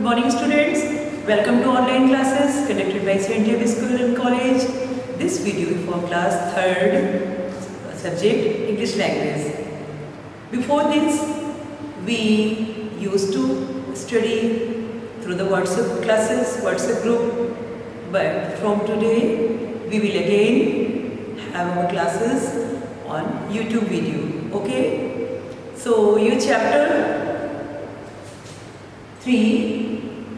morning students. Welcome to online classes conducted by St. James School and College. This video is for class 3rd subject English language. Before this we used to study through the WhatsApp classes, WhatsApp group, but from today we will again have our classes on YouTube video. Okay, so your chapter 3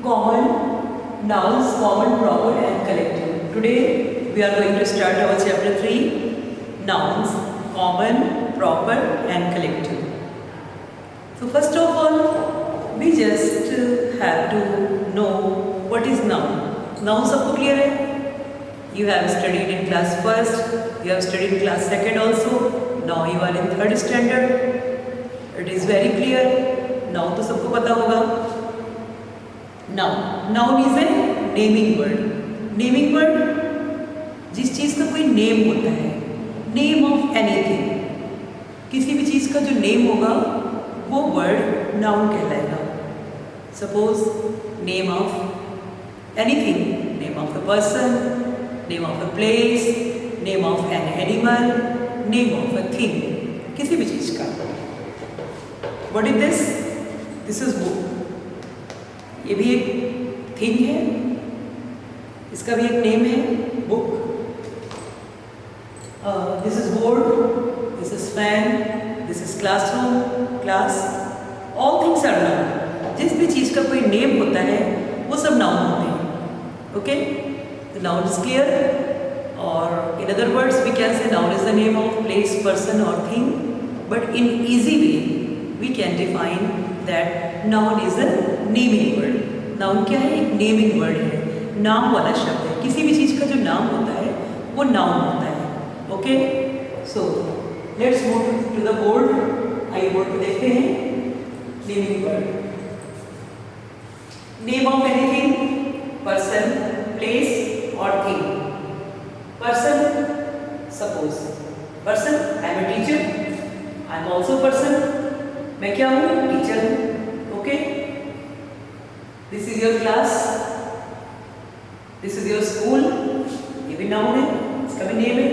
common nouns, common, proper and collective. Today we are going to start our chapter 3 nouns, common, proper and collective. So first of all we just have to know what is noun. Noun सबको clear है? You have studied in class 1st, you have studied in class 2nd also. Now you are in 3rd standard. It is very clear. Noun तो सबको पता होगा. Noun is a naming word. Naming word जिस चीज़ का कोई name होता है, name of anything, किसी भी चीज़ का जो नेम होगा वो वर्ड नाउन कहलाएगा. Suppose name of anything, name of a person, name of a place, name of an animal, name of a thing, किसी भी चीज़ का. What is this? This is book. ये भी एक थिंग है, इसका भी एक नेम है, book. This is board, this is fan, this is classroom, class. All things are noun. जिस भी चीज़ का कोई नेम होता है वो सब नाउन होते हैं. Okay, the noun is clear. और in other words we can say noun is the name of place, person और thing. But in easy way we can define that noun is a naming word. Noun क्या है? एक naming word है, नाम वाला शब्द है. किसी भी चीज़ का जो नाम होता है वो नाउन होता है. Okay, so let's move to the board. आइए बोर्ड पे देखते हैं. Naming word. Name of anything, person, place और thing. Person, suppose person, I am a teacher, I am also person. मैं क्या हूँ? टीचर हूँ. Okay, this is your class, this is your school. ये भी नाउन है, इसका भी नेम है,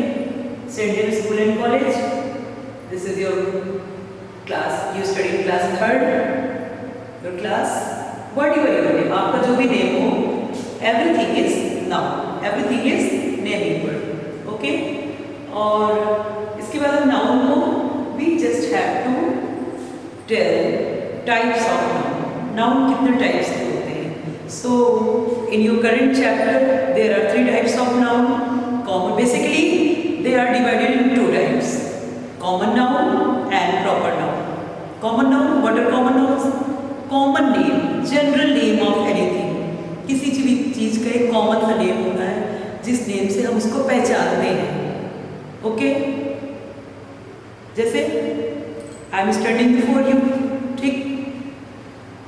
Saint James school and college. This is your class, you study in class 3rd, your class. What your name, आपका जो भी नेम हो, everything is noun, everything is naming word. Okay, और इसके बाद हम नाउन को we just have to tell types of noun. Noun कितने टाइप्स के होते हैं? So in your current chapter there are 3 types of noun. Common, basically they are divided in 2 types, common noun and proper noun. Common noun, what are common nouns? Common name, general name of anything. किसी भी चीज़ का एक common सा name होता है जिस name से हम उसको पहचानते हैं. ओके, जैसे I am standing before you. ठीक,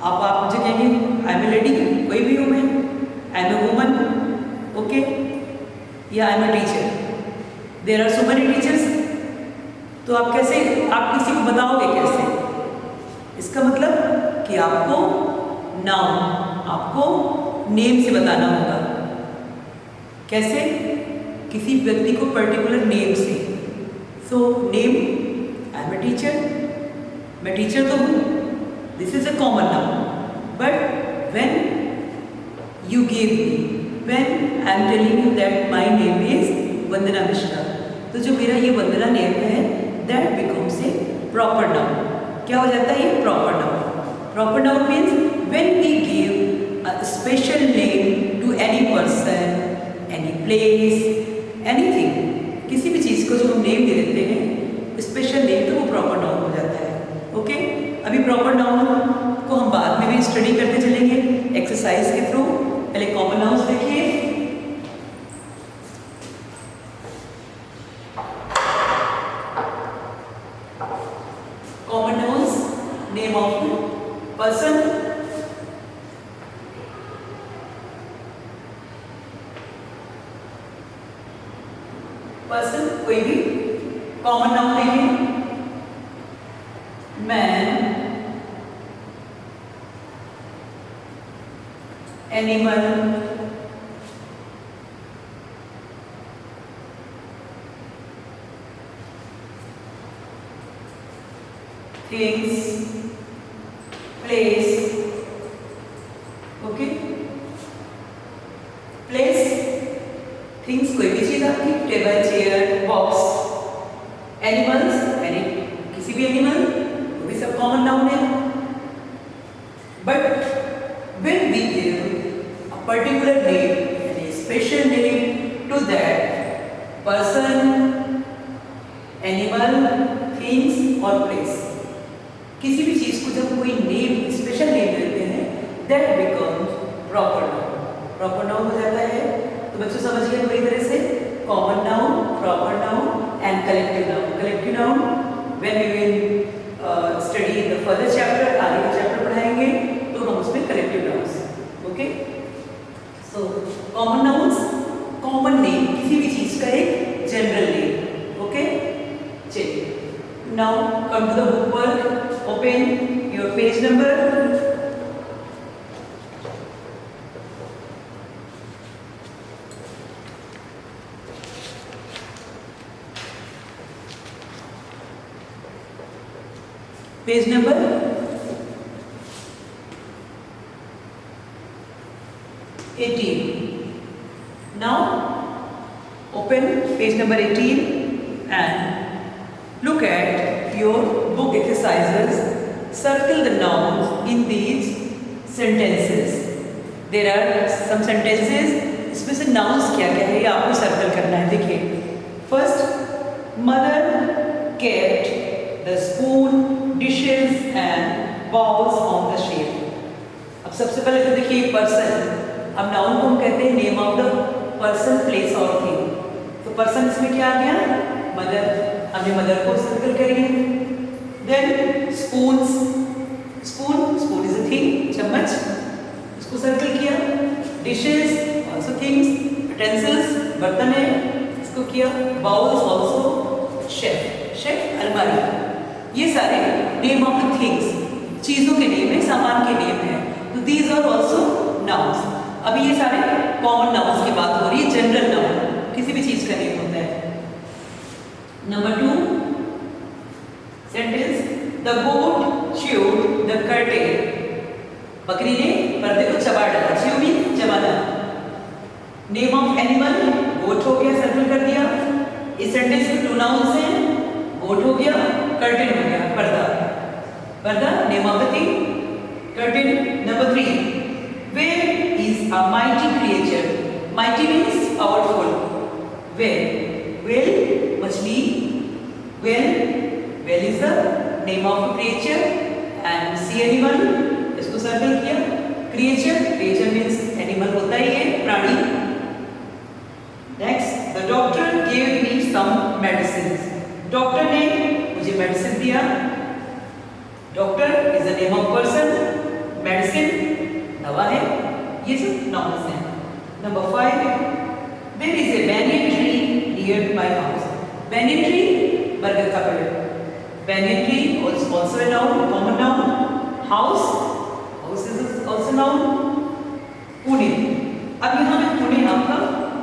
आप मुझे कहेंगे आई एम ए लेडी, कोई भी हूँ मैं, I am a woman. Okay, या I am a teacher. There are so many teachers. तो आप कैसे, आप किसी को बताओगे कैसे? इसका मतलब कि आपको नाउन, आपको नेम से बताना होगा. कैसे? किसी व्यक्ति को पर्टिकुलर नेम से. So name, I am a teacher, मैं टीचर तो हूँ, this is a common noun. But when you give me, when I am telling you that my name is Vandana Mishra, तो जो मेरा ये वंदना नेम है, that becomes a proper noun. क्या हो जाता है ये? Proper noun. Proper noun means when we give a special name to any person, any place, anything, किसी भी चीज़ को जो हम नेम दे देते हैं स्पेशल नेम, तो वो प्रॉपर नाउन हो जाता है. ओके, अभी प्रॉपर नाउन को हम बाद में भी स्टडी करते चलेंगे एक्सरसाइज के थ्रू. पहले कॉमन नाउन्स देखिए. Common nouns, name of person, person कोई भी. कॉमन नाउन देखिए. Man, animal, things, place, okay. Place, things कोई भी चीज आपकी, टेबल, चेयर, बॉक्स। एनिमल्स, यानी किसी भी एनिमल, वो भी सब कॉमन नाउन है। But when we give a particular name, a special name to that person, animal, things or place, किसी भी चीज को जब कोई नेम, स्पेशल नेम देते हैं, that becomes proper noun. proper noun हो जाता है। तो बच्चों समझ गए पूरी तरह से, common noun, proper noun and collective noun. collective noun when we will study in the further chapter, आगे का चैप्टर पढ़ाएंगे तो हम उसमें collective nouns, okay? So common nouns, common name, किसी भी चीज का एक general name, okay? चलिए, now come to the book work. Open your page number. Page number 18. Now open page number 18 and look at your book exercises. Circle the nouns in these sentences. There are some sentences, इसमें से nouns क्या क्या है ये आपको circle करना है। देखिए, first, mother kept the spoon, dishes and bowls on the shelf. अब सबसे पहले तो देखिए पर्सन, अब नाउन को हम कहते हैं name of the person, place और थिंग। तो पर्सन इसमें क्या आ गया, मदर, हमने मदर को सर्कल करिए। Then spoons, spoon is a thing, चम्मच, इसको सर्कल किया। डिशेस आल्सो थिंग्स, यूटेंसिल्स, बर्तन है, इसको किया। बाउल्स आल्सो शेफ, अलमारी। ये सारे नेम ऑफ द थिंग्स, चीजों के नेम है, सामान के नेम है। तो दीज आर आल्सो नाउन्स। अभी ये सारे कॉमन नाउन्स की बात हो रही है, जनरल नाउन, किसी भी चीज का नेम होता है। Number 2 sentence, the goat chewed the curtain. बकरी ने पर्दे को चबा डाला, च्यू मीन चबाना। नेम ऑफ एनिमल, गोट हो गया, सर्कल कर दिया। इस सेंटेंस में 2 नाउन्स हैं, गोट हो गया, कर्टेन हो गया, पर्दा, name of the thing, curtain. Number 3, where is a mighty creature. Mighty means powerful. Whale, मछली, whale is the name of a creature and sea animal, इसको सर्कल किया। क्रिएचर मीन्स एनिमल होता ही है, प्राणी। Next, the doctor give me some medicine. Doctor ने मुझे medicine दिया। Doctor is the name of person, medicine दवा है, ये सब नाउन्स हैं। Number 5, there is a banyan tree near my house. banyan tree, बरगद का पेड़। banyan tree also a noun, common noun. house is also noun. Pune, अब यहाँ पे पुणे आपका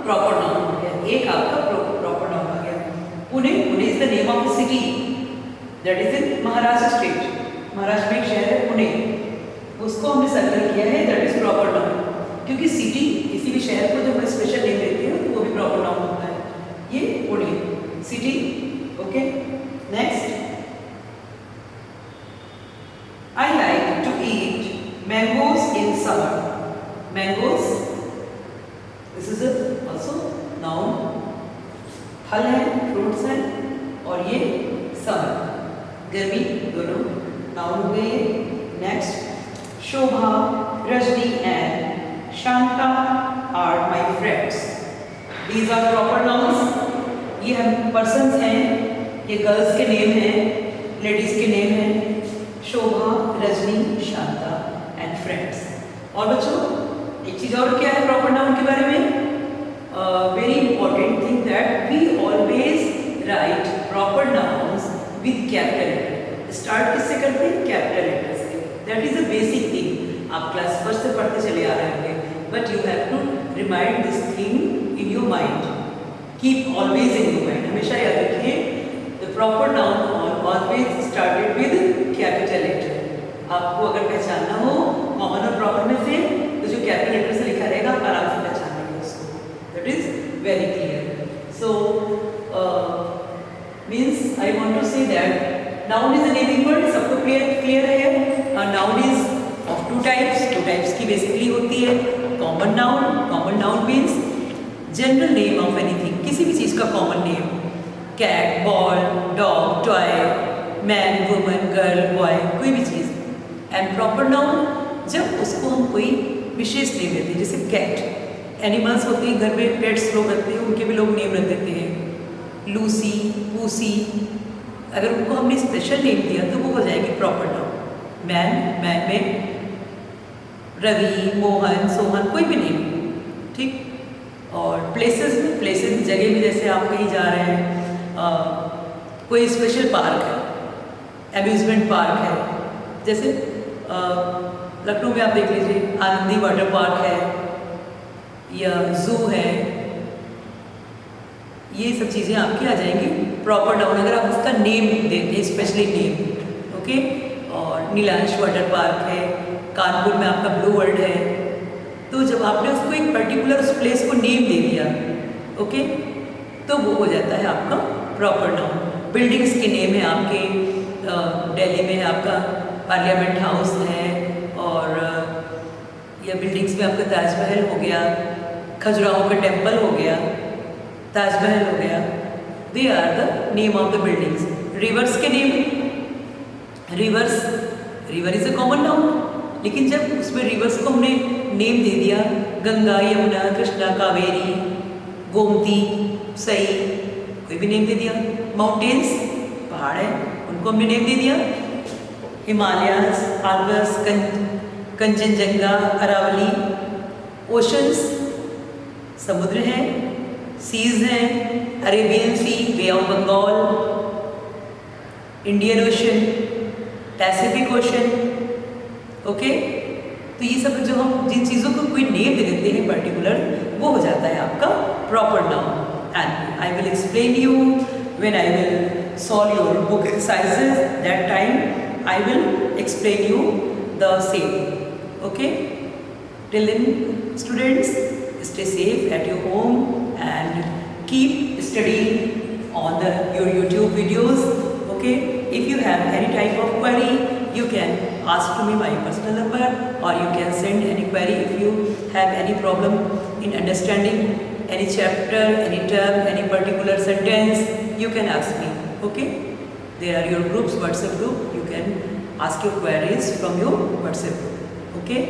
प्रॉपर नाउन हो गया, एक आपका प्रॉपर नाउन आ गया। Pune is the name of the city that is in Maharashtra state. Maharashtra में एक शहर है पुणे, उसको हमने सर्कल किया है, दैट इज प्रॉपर नाउन। क्योंकि सिटी, किसी भी शहर को जब हम स्पेशल नेम देते हैं तो वो भी प्रॉपर नाउन होता है। ये Pune city, okay. Next, I like to eat mangoes in summer. Mangoes, this is also noun. फल है, फ्रूट्स हैं, और ये समर, गर्मी, दोनों नाउन हो गए। Next, Shobha, Rajni and Shanta are my friends. These are proper nouns. ये हम पर्सन्स हैं, ये गर्ल्स के नेम हैं, लेडीज के नेम हैं, शोभा, रजनी, शांता एंड फ्रेंड्स। और बच्चों एक चीज और क्या है प्रॉपर नाउन के बारे में, very important thing, that we always write proper nouns with capital letter. Start किससे करते हैं, कैपिटल लेटर से। That is a basic thing, आप क्लास 1 से पढ़ते चले आ रहे होंगे। but you have to remind this thing in your mind. Keep always in your mind. हमेशा याद रखिए, the proper noun always started with capital letter. आपको अगर पहचानना हो कॉमन और प्रॉपर में से, तो जो कैपिटल लेटर से लिखा रहेगा आप आराम से पहचान लेंगे उसको. That is very clear. So means I want to say that noun is a naming word. सबको clear है. Noun is of two types की basically होती है. Common noun means general name of anything, किसी भी चीज़ का common name. Cat, ball, dog, toy, man, woman, girl, boy, कोई भी चीज़. And proper noun जब उसको हम कोई विशेष नेम देते हैं, जैसे कैट. एनिमल्स होते हैं घर में, पेट्स लोग रखते हैं, उनके भी लोग नेम रख देते हैं. लूसी, पूसी. अगर उनको हमने स्पेशल नेम दिया तो वो हो जाएगी प्रॉपर नाउन. मैन में रवि, मोहन, सोहन, कोई भी नेम. ठीक. और प्लेसेस में जगह में, जैसे आप कहीं जा रहे हैं, कोई स्पेशल पार्क है, एम्यूजमेंट पार्क है, जैसे लखनऊ में आप देख लीजिए आनंदी वाटर पार्क है या जू है. ये सब चीज़ें आपकी आ जाएंगी प्रॉपर नाउन अगर आप उसका नेम देते हैं, स्पेशली नेम. ओके. और नीलांश वाटर पार्क है, कानपुर में आपका ब्लू वर्ल्ड है. तो जब आपने उसको एक पर्टिकुलर उस प्लेस को नेम दे दिया, ओके, तो वो हो जाता है आपका प्रॉपर नाउन. बिल्डिंग्स के नेम है आपके, दिल्ली में है आपका पार्लियामेंट हाउस है, और या बिल्डिंग्स में आपका ताजमहल हो गया, खजुराहो का टेम्पल हो गया, ताजमहल हो गया. They are the name of the buildings. Rivers के name, river is a common noun, लेकिन जब उसमें रिवर्स को हमने नेम दे दिया, गंगा, यमुना, कृष्णा, कावेरी, गोमती, सई, कोई भी नेम दे दिया. माउंटेन्स, पहाड़ है, उनको हमने नेम दे दिया. हिमालयस, आल्प्स, कंचनजंगा, अरावली. ओशंस, समुद्र हैं. सीज हैं, Arabian Sea, Bay of Bengal, Indian Ocean, Pacific Ocean. Okay. तो ये सब जो हम जिन चीज़ों को कोई नेम दे देते हैं पर्टिकुलर, वो हो जाता है आपका proper noun. And I will explain you when I will solve your book exercises. That time I will explain you the same. Okay. Till then students, stay safe at your home and keep studying on your YouTube videos. Okay. If you have any type of query, you can ask to me my personal number, or you can send any query. If you have any problem in understanding any chapter, any term, any particular sentence, you can ask me. Okay. There are your groups, WhatsApp group. You can ask your queries from your WhatsApp group. Okay.